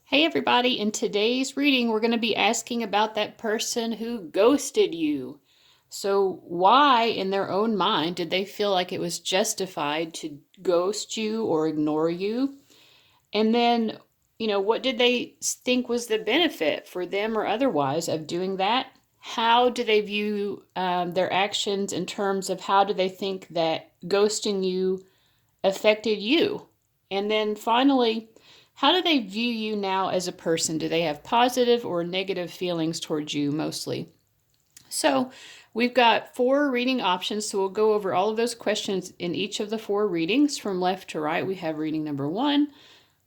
Hey everybody, in today's reading, we're going to be asking about that person who ghosted you. So, why in their own mind did they feel like it was justified to ghost you or ignore you? And then, what did they think was the benefit for them or otherwise of doing that? How do they view their actions in terms of how do they think that ghosting you affected you? And then finally, how do they view you now as a person? Do they have positive or negative feelings towards you mostly? So, we've got 4 reading options, so we'll go over all of those questions in each of the 4 readings from left to right. We have reading number 1,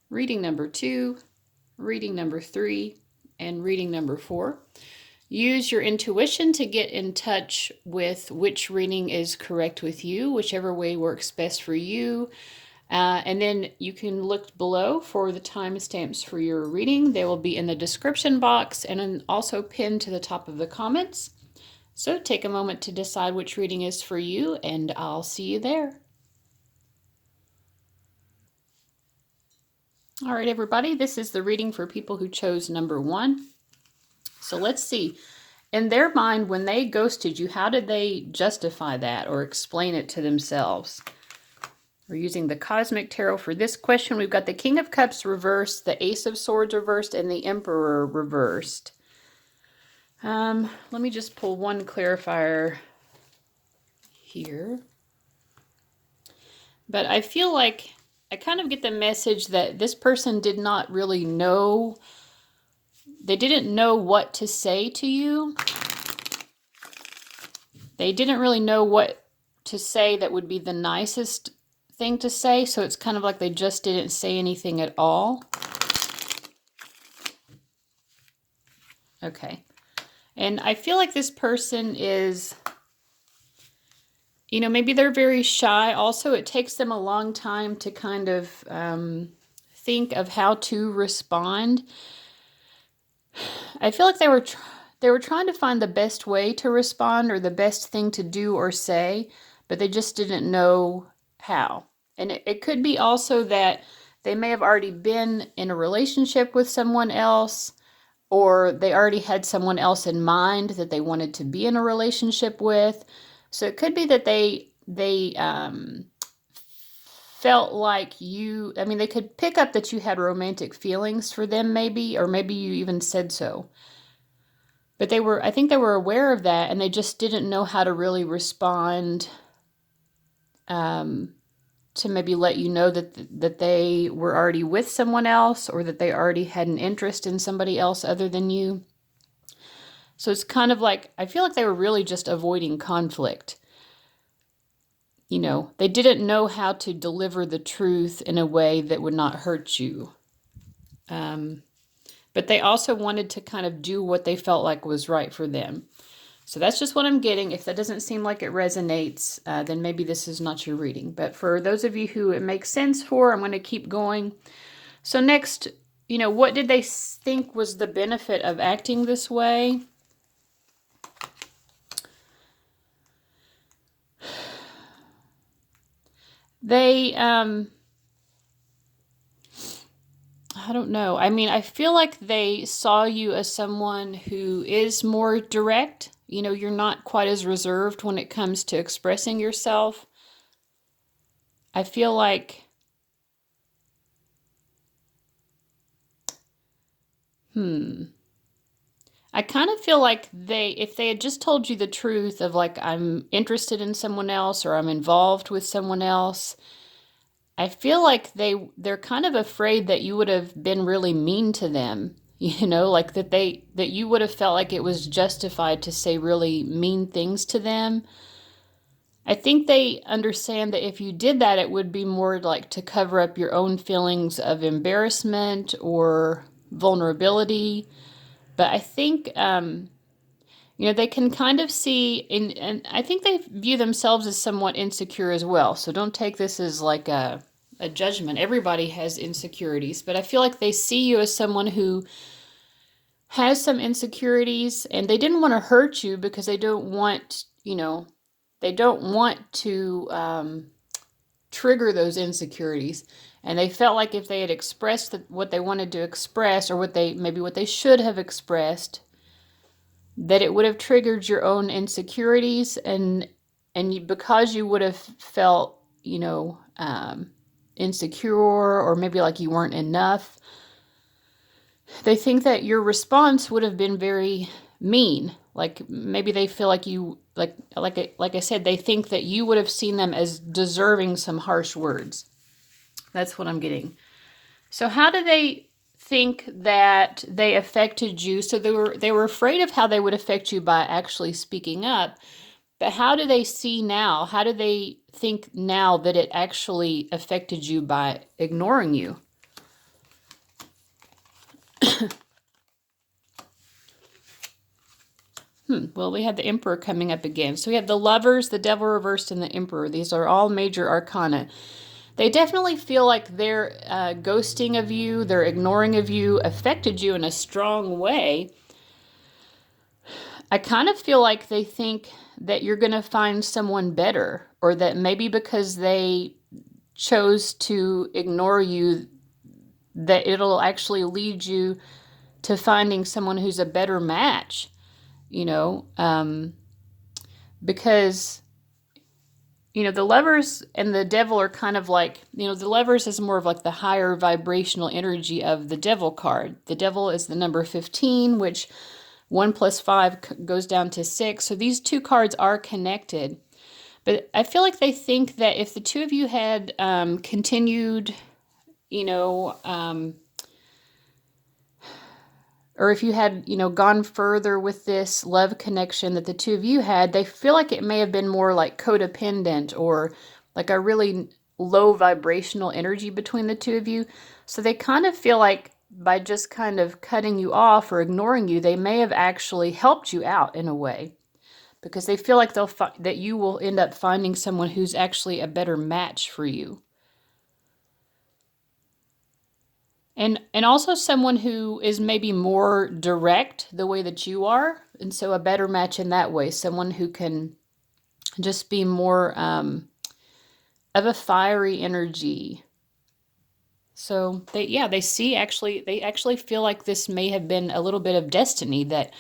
reading number 2, reading number 3, and reading number 4. Use your intuition to get in touch with which reading is correct with you, whichever way works best for you. And then you can look below for the timestamps for your reading. They will be in the description box and also pinned to the top of the comments. So take a moment to decide which reading is for you, and I'll see you there. All right, everybody, this is the reading for people who chose number 1. So let's see. In their mind, when they ghosted you, how did they justify that or explain it to themselves? We're using the Cosmic Tarot for this question. We've got the King of Cups reversed, the Ace of Swords reversed, and the Emperor reversed. Let me just pull one clarifier here. But I feel like I kind of get the message that this person did not really know. They didn't know what to say to you. They didn't really know what to say that would be the nicest thing to say, so it's kind of like they just didn't say anything at all. Okay. And I feel like this person is, maybe they're very shy. Also, it takes them a long time to kind of think of how to respond. I feel like they were trying to find the best way to respond or the best thing to do or say, but they just didn't know how. And it could be also that they may have already been in a relationship with someone else, or they already had someone else in mind that they wanted to be in a relationship with. So it could be that they felt like they could pick up that you had romantic feelings for them maybe, or maybe you even said so. But I think they were aware of that, and they just didn't know how to really respond to maybe let you know that they were already with someone else, or that they already had an interest in somebody else other than you. So it's kind of like, I feel like they were really just avoiding conflict. They didn't know how to deliver the truth in a way that would not hurt you. But they also wanted to kind of do what they felt like was right for them. So that's just what I'm getting. If that doesn't seem like it resonates, then maybe this is not your reading. But for those of you who it makes sense for, I'm going to keep going. So next, what did they think was the benefit of acting this way? They, I don't know. I feel like they saw you as someone who is more direct. You're not quite as reserved when it comes to expressing yourself. I feel like, I kind of feel like if they had just told you the truth of like, I'm interested in someone else or I'm involved with someone else, I feel like they're kind of afraid that you would have been really mean to them, like that you would have felt like it was justified to say really mean things to them. I think they understand that if you did that, it would be more like to cover up your own feelings of embarrassment or vulnerability. But I think, they can kind of see, and I think they view themselves as somewhat insecure as well. So don't take this as like a judgment. Everybody has insecurities, but I feel like they see you as someone who has some insecurities, and they didn't want to hurt you because they don't want to trigger those insecurities. And they felt like if they had expressed what they wanted to express, or what they should have expressed, that it would have triggered your own insecurities, because you would have felt, insecure, or maybe like you weren't enough. They think that your response would have been very mean. Like maybe they feel like you, like I said, they think that you would have seen them as deserving some harsh words. That's what I'm getting. So how do they think that they affected you? So they were afraid of how they would affect you by actually speaking up. But how do they see now? How do they think now that it actually affected you by ignoring you? Well, we have the Emperor coming up again. So we have the Lovers, the Devil reversed, and the Emperor. These are all major arcana. They definitely feel like their ghosting of you, their ignoring of you, affected you in a strong way. I kind of feel like they think that you're going to find someone better, or that maybe because they chose to ignore you, that it'll actually lead you to finding someone who's a better match, because the Lovers and the Devil are kind of like, the Lovers is more of like the higher vibrational energy of the Devil card. The Devil is the number 15, which 1 + 5 goes down to 6. So these two cards are connected. But I feel like they think that if the two of you had continued, or if you had, gone further with this love connection that the two of you had, they feel like it may have been more like codependent, or like a really low vibrational energy between the two of you. So they kind of feel like by just kind of cutting you off or ignoring you, they may have actually helped you out in a way, because they feel like that you will end up finding someone who's actually a better match for you. And also someone who is maybe more direct the way that you are. And so a better match in that way. Someone who can just be more of a fiery energy. So they actually feel like this may have been a little bit of destiny, that,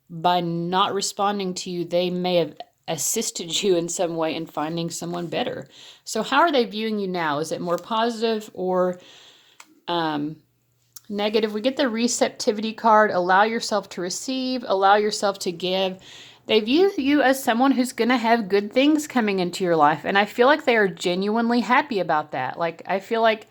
by not responding to you, they may have assisted you in some way in finding someone better. So how are they viewing you now? Is it more positive or negative? We get the receptivity card. Allow yourself to receive, allow yourself to give. They view you as someone who's going to have good things coming into your life. And I feel like they are genuinely happy about that. Like, I feel like,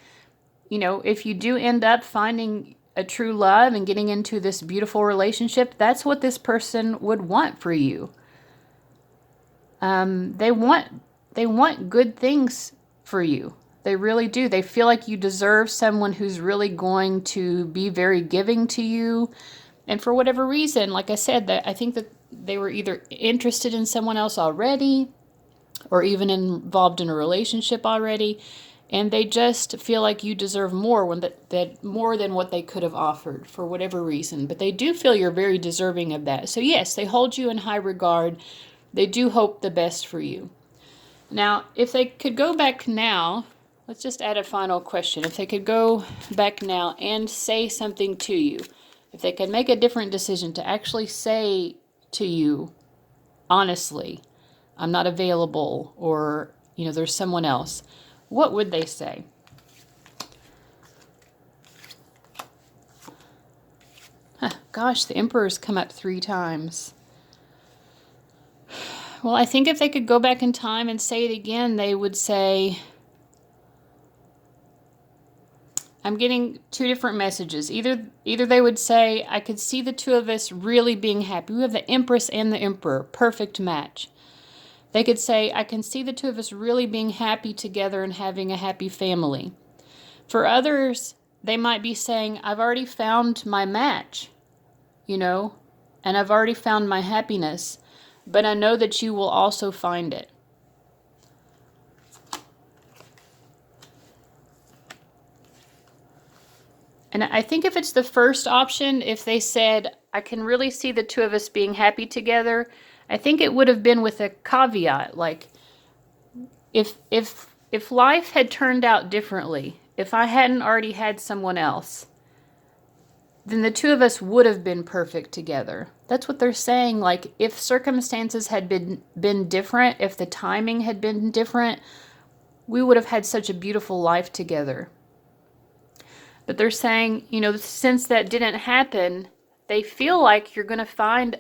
if you do end up finding a true love and getting into this beautiful relationship, that's what this person would want for you. They want good things for you. They really do. They feel like you deserve someone who's really going to be very giving to you. And for whatever reason, like I said, that I think that they were either interested in someone else already, or even involved in a relationship already, and they just feel like you deserve more more than what they could have offered for whatever reason. But they do feel you're very deserving of that. So yes, they hold you in high regard. They do hope the best for you. Now, if they could go back now, let's just add a final question. If they could go back now and say something to you, if they could make a different decision to actually say to you, honestly, I'm not available, or, there's someone else, what would they say? Gosh, the Emperor's come up 3 times. Well, I think if they could go back in time and say it again, they would say, I'm getting 2 different messages. Either they would say, I could see the two of us really being happy. We have the Empress and the Emperor. Perfect match. They could say, I can see the two of us really being happy together and having a happy family. For others, they might be saying, I've already found my match, and I've already found my happiness, but I know that you will also find it. And I think if it's the first option, if they said, I can really see the two of us being happy together, I think it would have been with a caveat, like, if life had turned out differently, if I hadn't already had someone else, then the two of us would have been perfect together. That's what they're saying. Like, if circumstances had been different, if the timing had been different, we would have had such a beautiful life together. But they're saying, since that didn't happen, they feel like you're going to find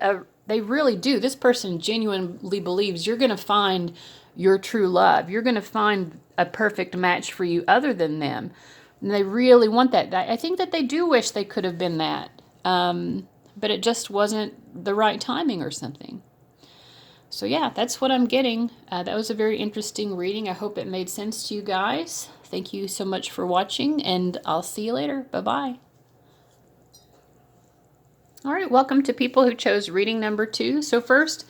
they really do. This person genuinely believes you're going to find your true love. You're going to find a perfect match for you other than them. And they really want that. I think that they do wish they could have been that. But it just wasn't the right timing or something. So yeah, that's what I'm getting. That was a very interesting reading. I hope it made sense to you guys. Thank you so much for watching, and I'll see you later. Bye-bye. All right, welcome to people who chose reading number 2. So first,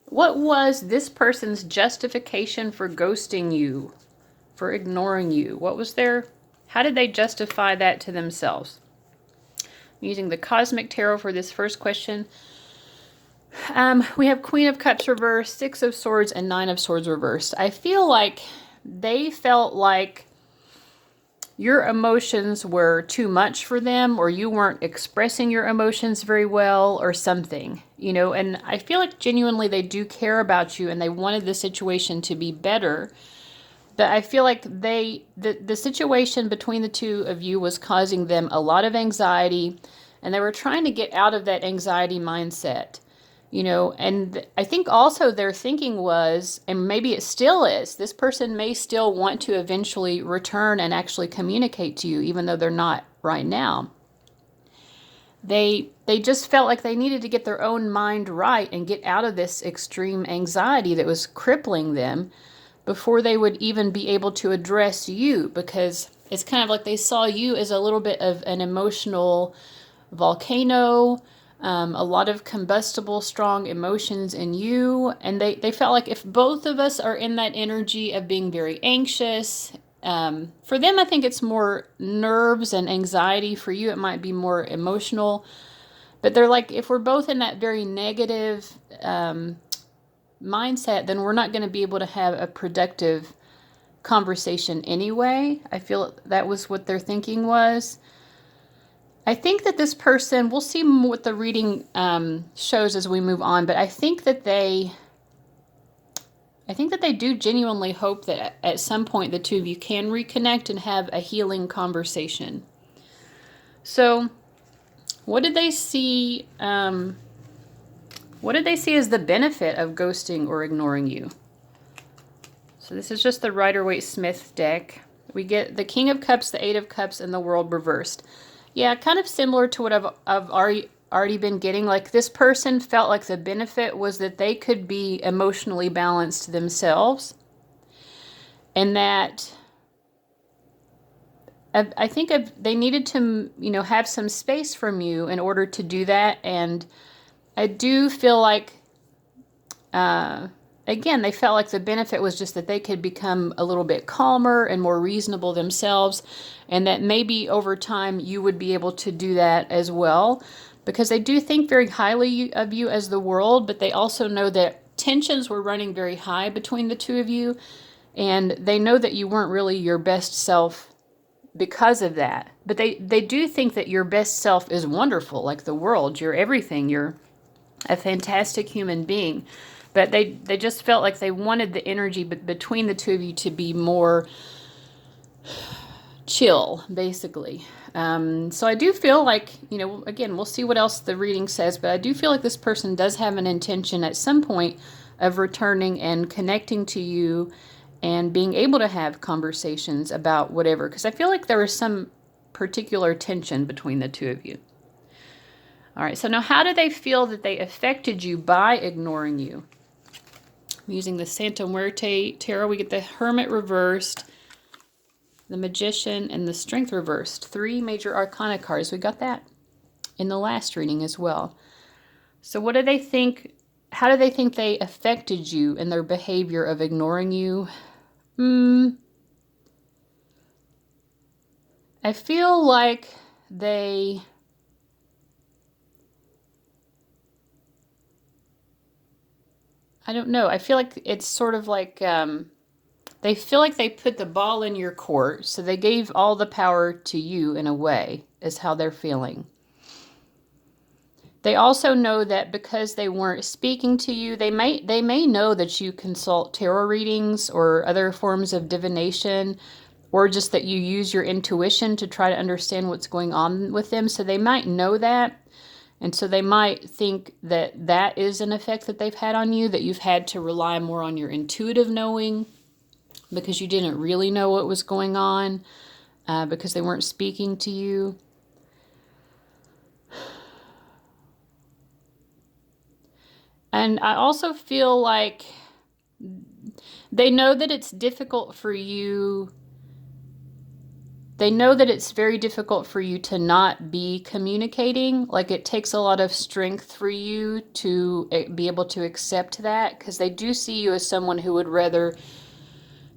what was this person's justification for ghosting you, for ignoring you? How did they justify that to themselves? I'm using the Cosmic Tarot for this first question. We have Queen of Cups reversed, 6 of Swords, and 9 of Swords reversed. I feel like they felt like your emotions were too much for them, or you weren't expressing your emotions very well, or something, and I feel like genuinely they do care about you and they wanted the situation to be better. But I feel like the situation between the two of you was causing them a lot of anxiety, and they were trying to get out of that anxiety mindset. And I think also their thinking was, and maybe it still is, this person may still want to eventually return and actually communicate to you, even though they're not right now. They just felt like they needed to get their own mind right and get out of this extreme anxiety that was crippling them before they would even be able to address you, because it's kind of like they saw you as a little bit of an emotional volcano, a lot of combustible, strong emotions in you. And they felt like if both of us are in that energy of being very anxious, for them, I think it's more nerves and anxiety. For you, it might be more emotional. But they're like, if we're both in that very negative mindset, then we're not going to be able to have a productive conversation anyway. I feel that was what their thinking was. I think that this person, we'll see what the reading shows as we move on, but I think that they do genuinely hope that at some point the two of you can reconnect and have a healing conversation. So, what did they see? What did they see as the benefit of ghosting or ignoring you? So this is just the Rider-Waite-Smith deck. We get the King of Cups, the 8 of Cups, and the World reversed. Yeah, kind of similar to what I've already been getting. Like, this person felt like the benefit was that they could be emotionally balanced themselves. And that I think they needed to, have some space from you in order to do that. And I do feel like, again, they felt like the benefit was just that they could become a little bit calmer and more reasonable themselves, and that maybe over time you would be able to do that as well, because they do think very highly of you as the world, but they also know that tensions were running very high between the two of you, and they know that you weren't really your best self because of that. But they do think that your best self is wonderful, like the world. You're everything. You're a fantastic human being. But they just felt like they wanted the energy between the two of you to be more chill, basically. So I do feel like, again, we'll see what else the reading says, but I do feel like this person does have an intention at some point of returning and connecting to you and being able to have conversations about whatever, because I feel like there was some particular tension between the two of you. All right, so now how do they feel that they affected you by ignoring you? I'm using the Santa Muerte Tarot. We get the Hermit reversed, the Magician, and the Strength reversed. 3 major arcana cards. We got that in the last reading as well. So what do they think? How do they think they affected you in their behavior of ignoring you? I feel like they... I don't know. I feel like it's sort of like They feel like they put the ball in your court, so they gave all the power to you in a way, is how they're feeling. They also know that because they weren't speaking to you, they may know that you consult tarot readings or other forms of divination, or just that you use your intuition to try to understand what's going on with them. So they might know that. And so they might think that that is an effect that they've had on you, that you've had to rely more on your intuitive knowing because you didn't really know what was going on, because they weren't speaking to you. And I also feel like they know that it's difficult for you. They know that it's very difficult for you to not be communicating. Like, it takes a lot of strength for you to be able to accept that, because they do see you as someone who would rather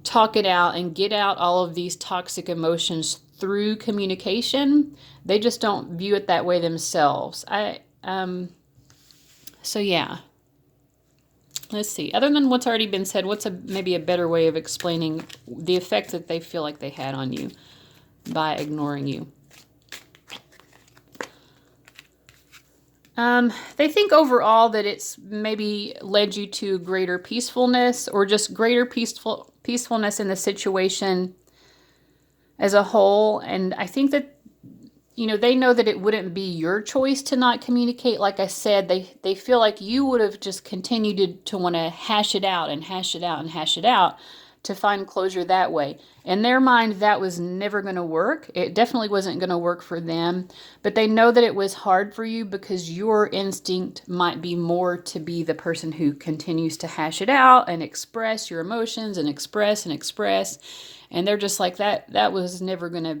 talk it out and get out all of these toxic emotions through communication. They just don't view it that way themselves. So yeah. Let's see. Other than what's already been said, what's maybe a better way of explaining the effect that they feel like they had on you by ignoring you? They think overall that it's maybe led you to greater peacefulness, or just greater peacefulness in the situation as a whole. And I think that, they know that it wouldn't be your choice to not communicate. Like I said, they feel like you would have just continued to want to hash it out and hash it out and hash it out to find closure that way. In their mind, that was never going to work. It definitely wasn't going to work for them. But they know that it was hard for you because your instinct might be more to be the person who continues to hash it out and express your emotions and express and express. And they're just like, that was never going to,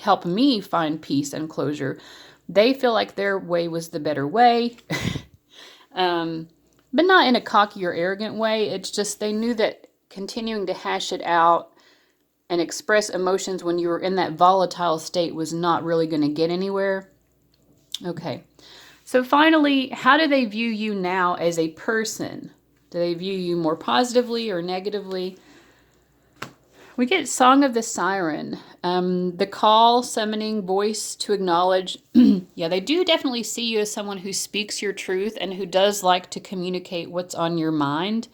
help me find peace and closure. They feel like their way was the better way. But not in a cocky or arrogant way. It's just they knew that continuing to hash it out and express emotions when you were in that volatile state was not really going to get anywhere. Okay. So finally, how do they view you now as a person? Do they view you more positively or negatively? We get Song of the Siren, the call, summoning, voice to acknowledge. Yeah, they do definitely see you as someone who speaks your truth and who does like to communicate what's on your mind.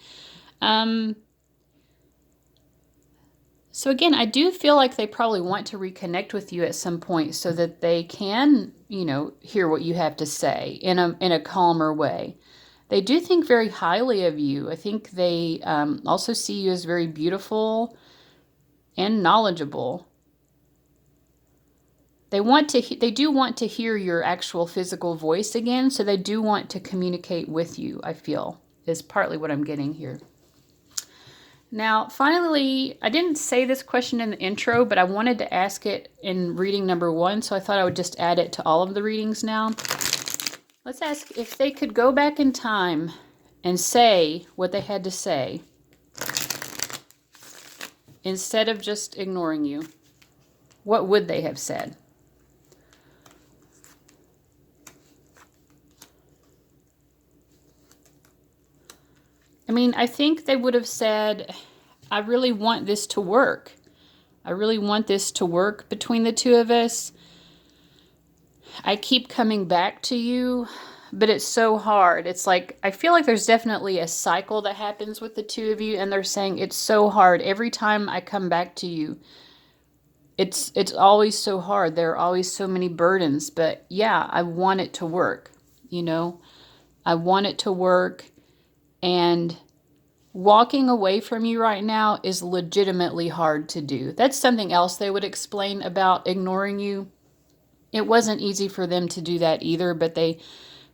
So again, I do feel like they probably want to reconnect with you at some point so that they can, hear what you have to say in a calmer way. They do think very highly of you. I think they also see you as very beautiful and knowledgeable. They do want to hear your actual physical voice again, so they do want to communicate with you, I feel, is partly what I'm getting here. Now, finally, I didn't say this question in the intro, but I wanted to ask it in reading number 1, so I thought I would just add it to all of the readings now. Let's ask if they could go back in time and say what they had to say instead of just ignoring you. What would they have said? I mean, I think they would have said, I really want this to work. I really want this to work between the two of us. I keep coming back to you, but it's so hard. It's like, I feel like there's definitely a cycle that happens with the two of you, and they're saying it's so hard. Every time I come back to you, it's always so hard. There are always so many burdens, but yeah, I want it to work, I want it to work. And walking away from you right now is legitimately hard to do. That's something else they would explain about ignoring you. It wasn't easy for them to do that either, but they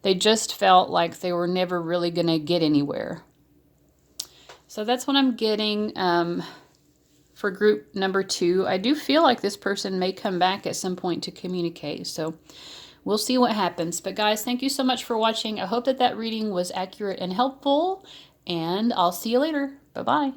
just felt like they were never really going to get anywhere. So that's what I'm getting for group number 2. I do feel like this person may come back at some point to communicate. So we'll see what happens. But guys, thank you so much for watching. I hope that reading was accurate and helpful. And I'll see you later. Bye-bye.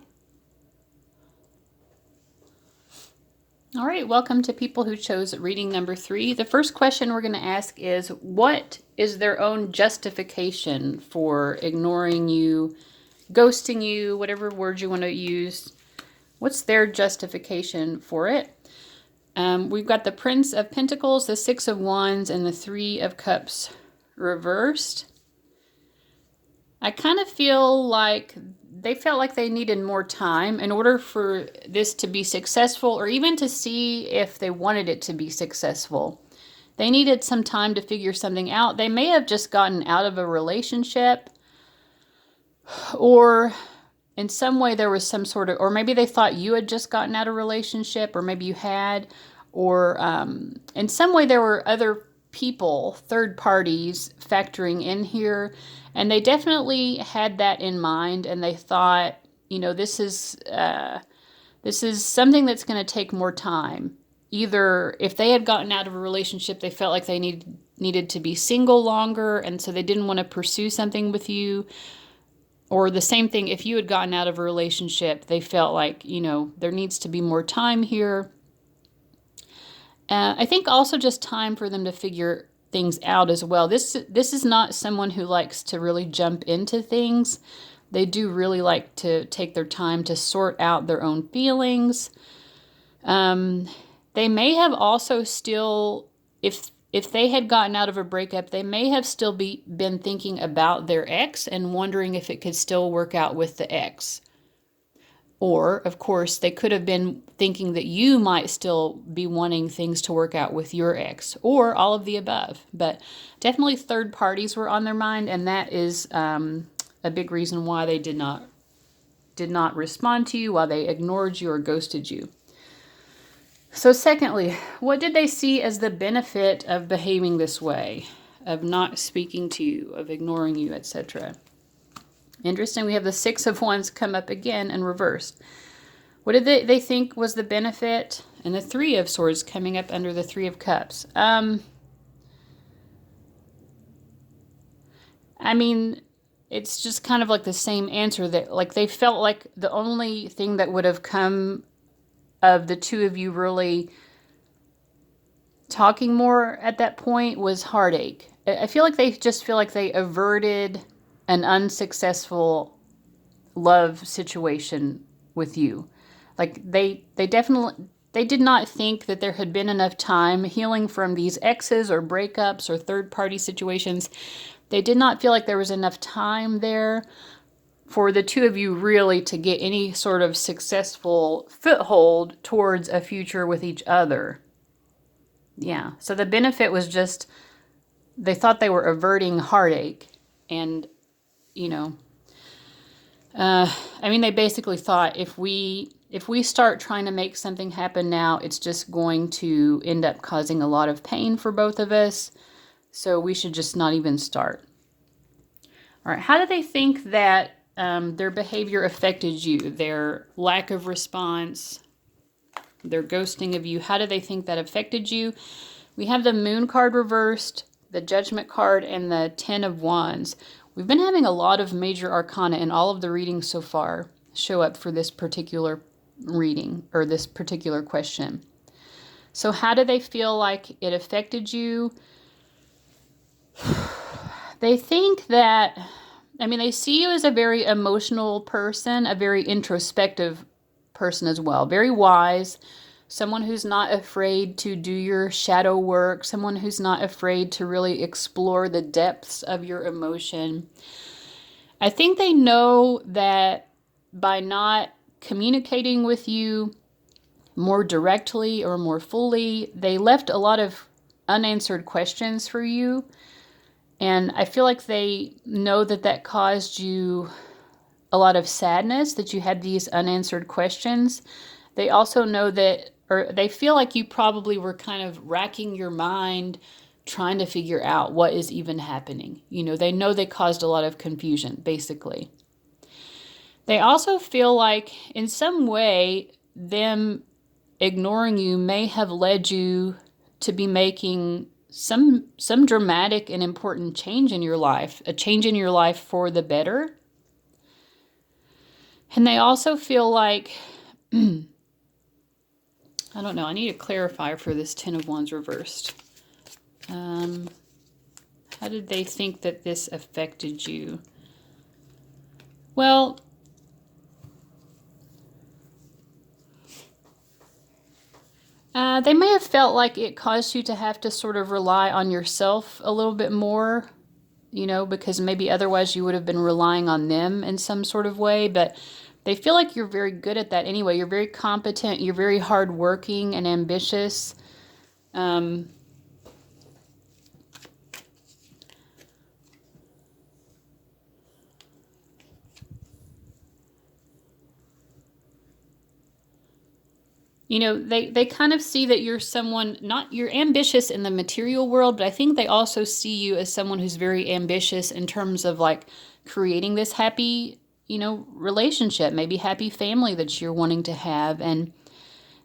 All right, welcome to people who chose reading number 3. The first question we're going to ask is, what is their own justification for ignoring you, ghosting you, whatever word you want to use? What's their justification for it? We've got the Prince of Pentacles, the Six of Wands, and the Three of Cups reversed. I kind of feel like they felt like they needed more time in order for this to be successful, or even to see if they wanted it to be successful. They needed some time to figure something out. They may have just gotten out of a relationship, or in some way there was some sort of, or maybe they thought you had just gotten out of a relationship, or maybe you had, or in some way there were other people, third parties factoring in here, and they definitely had that in mind, and they thought, this is something that's going to take more time. Either if they had gotten out of a relationship, they felt like they needed to be single longer, and so they didn't want to pursue something with you. Or the same thing, if you had gotten out of a relationship, they felt like, there needs to be more time here. I think also just time for them to figure things out as well. This is not someone who likes to really jump into things. They do really like to take their time to sort out their own feelings. They may have also still, if they had gotten out of a breakup, they may have still been thinking about their ex and wondering if it could still work out with the ex. Or, of course, they could have been thinking that you might still be wanting things to work out with your ex, or all of the above. But definitely third parties were on their mind, and that is a big reason why they did not respond to you, why they ignored you or ghosted you. So secondly, what did they see as the benefit of behaving this way, of not speaking to you, of ignoring you, etc.? Interesting, we have the Six of Wands come up again and reversed. What did they think was the benefit? And the Three of Swords coming up under the Three of Cups. I mean, it's just kind of like the same answer, that like they felt like the only thing that would have come of the two of you really talking more at that point was heartache. I feel like they just feel like they averted an unsuccessful love situation with you. Like they did not think that there had been enough time healing from these exes or breakups or third party situations. They did not feel like there was enough time there for the two of you really to get any sort of successful foothold towards a future with each other. Yeah, so the benefit was just they thought they were averting heartache. And, they basically thought if we start trying to make something happen now, it's just going to end up causing a lot of pain for both of us. So we should just not even start. All right, how do they think that their behavior affected you? Their lack of response, their ghosting of you, how do they think that affected you? We have the Moon card reversed, the Judgment card, and the Ten of Wands. We've been having a lot of major arcana in all of the readings so far show up for this particular reading, or this particular question. So how do they feel like it affected you? They think that, they see you as a very emotional person, a very introspective person as well, very wise, someone who's not afraid to do your shadow work, someone who's not afraid to really explore the depths of your emotion. I think they know that by not communicating with you more directly or more fully, they left a lot of unanswered questions for you. And I feel like they know that that caused you a lot of sadness, that you had these unanswered questions. They also know that, or they feel like you probably were kind of racking your mind trying to figure out what is even happening. They know they caused a lot of confusion, basically. They also feel like in some way them ignoring you may have led you to be making some dramatic and important change in your life, a change in your life for the better. And they also feel like, I don't know, I need a clarifier for this Ten of Wands reversed. How did they think that this affected you? Well, They may have felt like it caused you to have to sort of rely on yourself a little bit more, because maybe otherwise you would have been relying on them in some sort of way. But they feel like you're very good at that anyway. You're very competent, you're very hardworking and ambitious. Um, they kind of see that you're someone, not you're ambitious in the material world, but I think they also see you as someone who's very ambitious in terms of like creating this happy, relationship, maybe happy family that you're wanting to have. And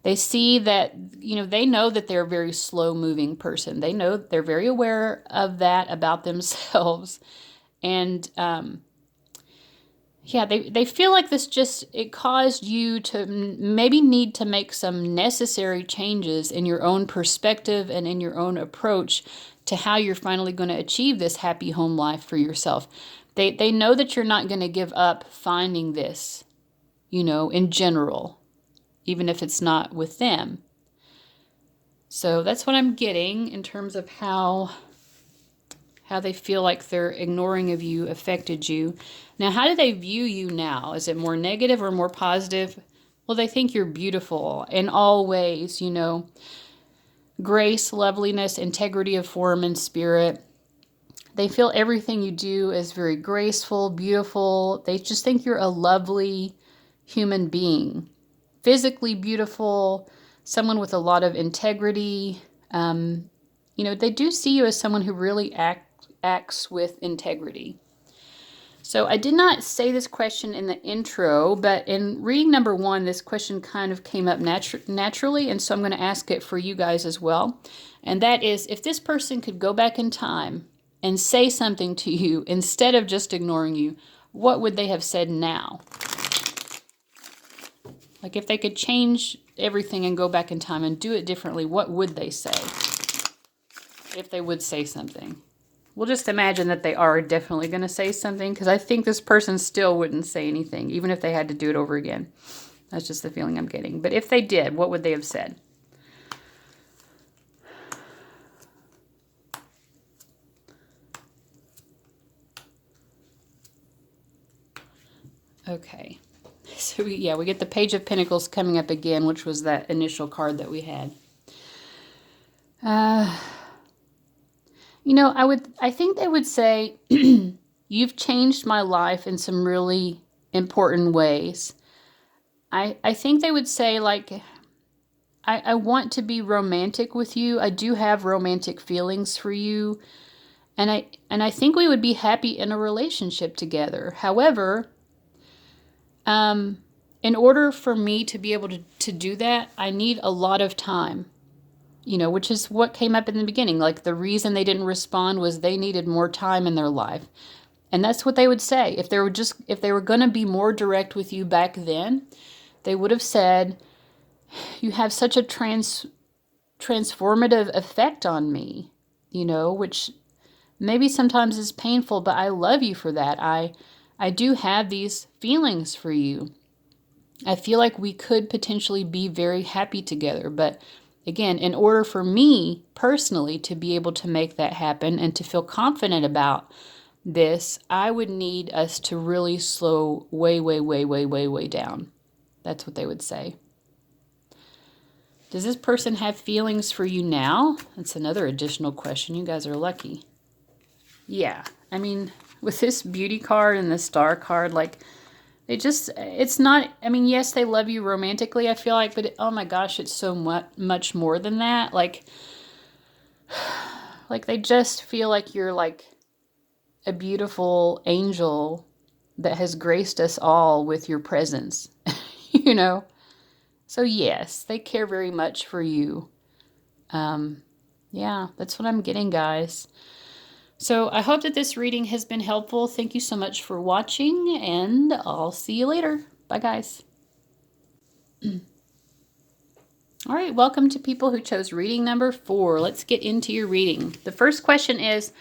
they see that, they know that they're a very slow moving person. They know they're very aware of that about themselves. And, yeah, they feel like it caused you to maybe need to make some necessary changes in your own perspective and in your own approach to how you're finally going to achieve this happy home life for yourself. They know that you're not going to give up finding this, in general, even if it's not with them. So that's what I'm getting in terms of how they feel like their ignoring of you affected you. Now, how do they view you now? Is it more negative or more positive? Well, they think you're beautiful in all ways, grace, loveliness, integrity of form and spirit. They feel everything you do is very graceful, beautiful. They just think you're a lovely human being, physically beautiful, someone with a lot of integrity. They do see you as someone who really acts with integrity. So I did not say this question in the intro, but in reading number 1, this question kind of came up naturally, and so I'm going to ask it for you guys as well. And that is, if this person could go back in time and say something to you instead of just ignoring you, what would they have said now? Like if they could change everything and go back in time and do it differently, what would they say? If they would say something. We'll just imagine that they are definitely going to say something, because I think this person still wouldn't say anything, even if they had to do it over again. That's just the feeling I'm getting. But if they did, what would they have said? Okay. So, we get the Page of Pentacles coming up again, which was that initial card that we had. I think they would say, you've changed my life in some really important ways. I think they would say, like, I want to be romantic with you. I do have romantic feelings for you. And I think we would be happy in a relationship together. However, in order for me to be able to do that, I need a lot of time. Which is what came up in the beginning. Like the reason they didn't respond was they needed more time in their life. And that's what they would say. If they were going to be more direct with you back then, they would have said, you have such a transformative effect on me, which maybe sometimes is painful, but I love you for that. I do have these feelings for you. I feel like we could potentially be very happy together, but again, in order for me personally to be able to make that happen and to feel confident about this, I would need us to really slow way, way, way, way, way, way down. That's what they would say. Does this person have feelings for you now? That's another additional question. You guys are lucky. Yeah. I mean, with this beauty card and the star card, like, it's not, yes, they love you romantically, I feel like, but oh my gosh, it's so much more than that. Like they just feel like you're like a beautiful angel that has graced us all with your presence, So yes, they care very much for you. Yeah, that's what I'm getting, guys. So I hope that this reading has been helpful. Thank you so much for watching, and I'll see you later. Bye, guys. All right, welcome to people who chose reading number 4. Let's get into your reading. The first question is,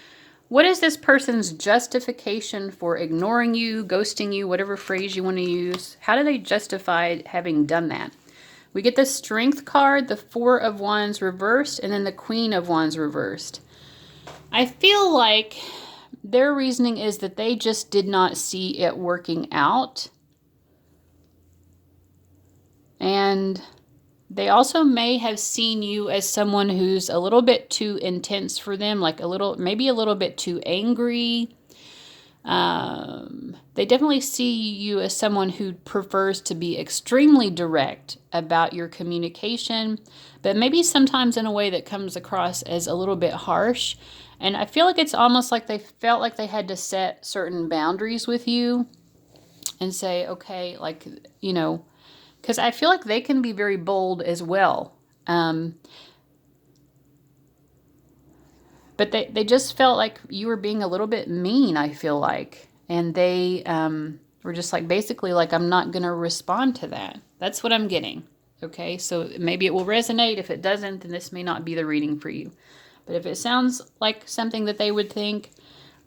what is this person's justification for ignoring you, ghosting you, whatever phrase you want to use? How do they justify having done that? We get the Strength card, the Four of Wands reversed, and then the Queen of Wands reversed. I feel like their reasoning is that they just did not see it working out. And they also may have seen you as someone who's a little bit too intense for them, like maybe a little bit too angry. They definitely see you as someone who prefers to be extremely direct about your communication, but maybe sometimes in a way that comes across as a little bit harsh. And I feel like it's almost like they felt like they had to set certain boundaries with you and say, okay, like, because I feel like they can be very bold as well. But they just felt like you were being a little bit mean, I feel like. And they were just like, basically like, I'm not going to respond to that. That's what I'm getting. Okay, so maybe it will resonate. If it doesn't, then this may not be the reading for you. But if it sounds like something that they would think,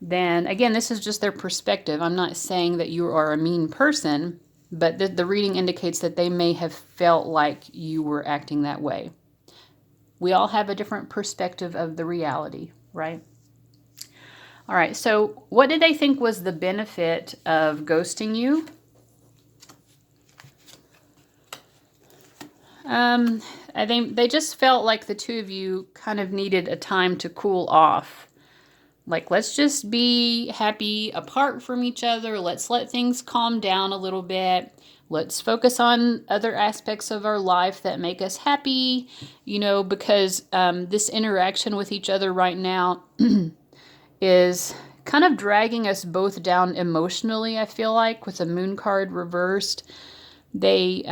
then again, this is just their perspective. I'm not saying that you are a mean person, but the reading indicates that they may have felt like you were acting that way. We all have a different perspective of the reality, right? All right, so what did they think was the benefit of ghosting you? I think they just felt like the two of you kind of needed a time to cool off. Like, let's just be happy apart from each other. Let's let things calm down a little bit. Let's focus on other aspects of our life that make us happy, because this interaction with each other right now is kind of dragging us both down emotionally, I feel like, with the Moon card reversed. The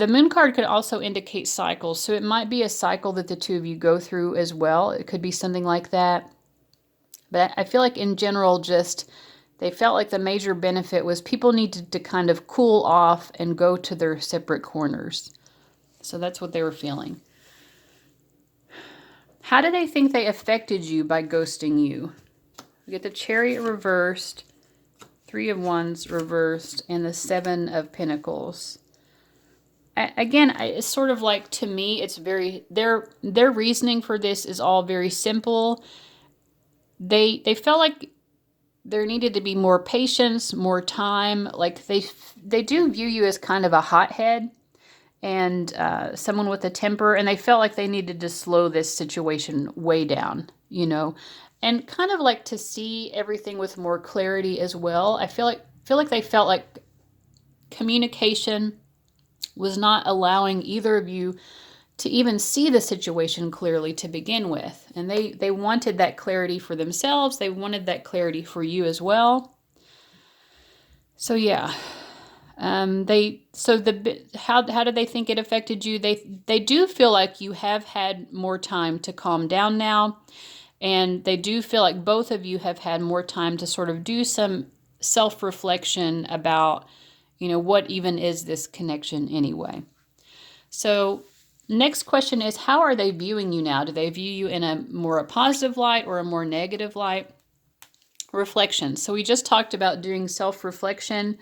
Moon card could also indicate cycles, so it might be a cycle that the two of you go through as well. It could be something like that. But I feel like in general, just they felt like the major benefit was people needed to kind of cool off and go to their separate corners. So that's what they were feeling. How do they think they affected you by ghosting you? We get the Chariot reversed, Three of Wands reversed, and the Seven of Pentacles. Again, it's sort of like, to me, it's very, their reasoning for this is all very simple. They felt like there needed to be more patience, more time. Like they do view you as kind of a hothead and someone with a temper, and they felt like they needed to slow this situation way down, and kind of like to see everything with more clarity as well. I feel like they felt like communication was not allowing either of you to even see the situation clearly to begin with. And they wanted that clarity for themselves. They wanted that clarity for you as well. So yeah, how do they think it affected you? They do feel like you have had more time to calm down now, and they do feel like both of you have had more time to sort of do some self-reflection about, what even is this connection anyway. So next question is, how are they viewing you now? Do they view you in a positive light or a more negative light? Reflection. So we just talked about doing self-reflection.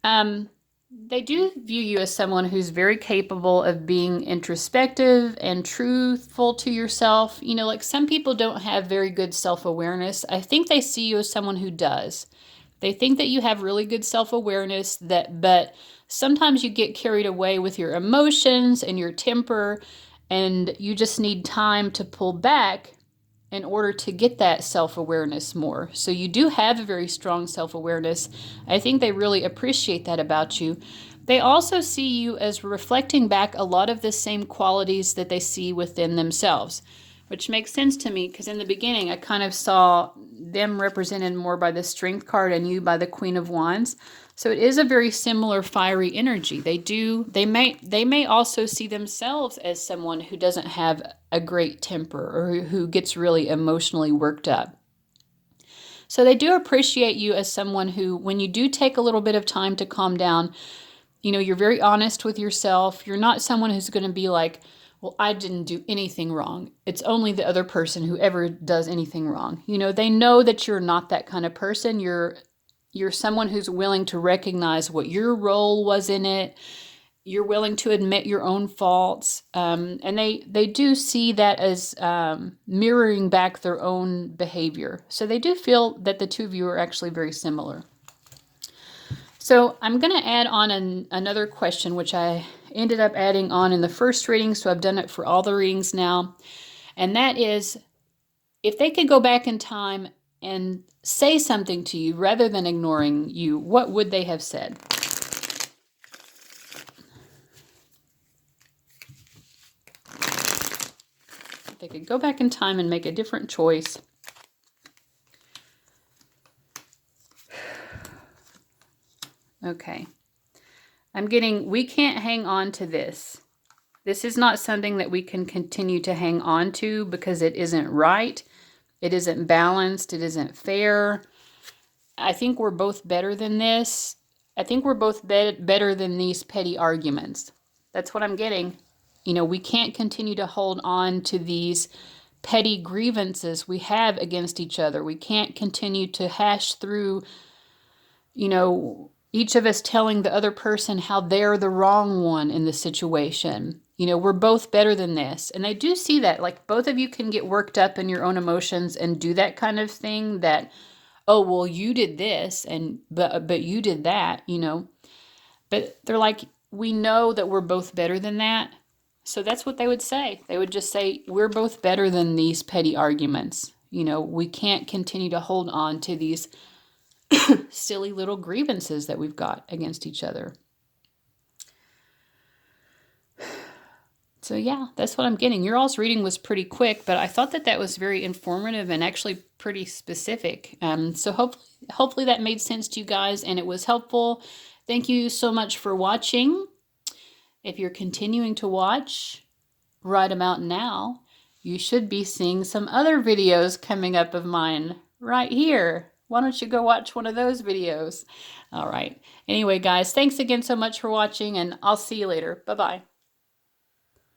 They do view you as someone who's very capable of being introspective and truthful to yourself. Like some people don't have very good self-awareness. I think they see you as someone who does. They think that you have really good self-awareness, but sometimes you get carried away with your emotions and your temper, and you just need time to pull back in order to get that self-awareness more. So you do have a very strong self-awareness. I think they really appreciate that about you. They also see you as reflecting back a lot of the same qualities that they see within themselves, which makes sense to me because in the beginning I kind of saw them represented more by the Strength card and you by the Queen of Wands. So it is a very similar fiery energy. They may also see themselves as someone who doesn't have a great temper or who gets really emotionally worked up. So they do appreciate you as someone who, when you do take a little bit of time to calm down, you're very honest with yourself. You're not someone who's going to be like, well, I didn't do anything wrong. It's only the other person who ever does anything wrong. They know that you're not that kind of person. You're You're someone who's willing to recognize what your role was in it. You're willing to admit your own faults. And they do see that as mirroring back their own behavior. So they do feel that the two of you are actually very similar. So I'm going to add on another question, which I ended up adding on in the first reading. So I've done it for all the readings now. And that is, if they could go back in time and say something to you rather than ignoring you, what would they have said? If they could go back in time and make a different choice. Okay. I'm getting, we can't hang on to this. This is not something that we can continue to hang on to because it isn't right. It isn't balanced. It isn't fair. I think we're both better than this. I think we're both better than these petty arguments. That's what I'm getting. You know, we can't continue to hold on to these petty grievances we have against each other. We can't continue to hash through, you know, each of us telling the other person how they're the wrong one in the situation. You know, we're both better than this. And I do see that, like, both of you can get worked up in your own emotions and do that kind of thing that, oh, well, you did this, and but you did that, you know. But they're like, we know that we're both better than that. So that's what they would say. They would just say, we're both better than these petty arguments. You know, we can't continue to hold on to these silly little grievances that we've got against each other. So yeah, that's what I'm getting. Your all's reading was pretty quick, but I thought that that was very informative and actually pretty specific. So hopefully that made sense to you guys and it was helpful. Thank you so much for watching. If you're continuing to watch right about now, you should be seeing some other videos coming up of mine right here. Why don't you go watch one of those videos? All right. Anyway, guys, thanks again so much for watching, and I'll see you later. Bye-bye.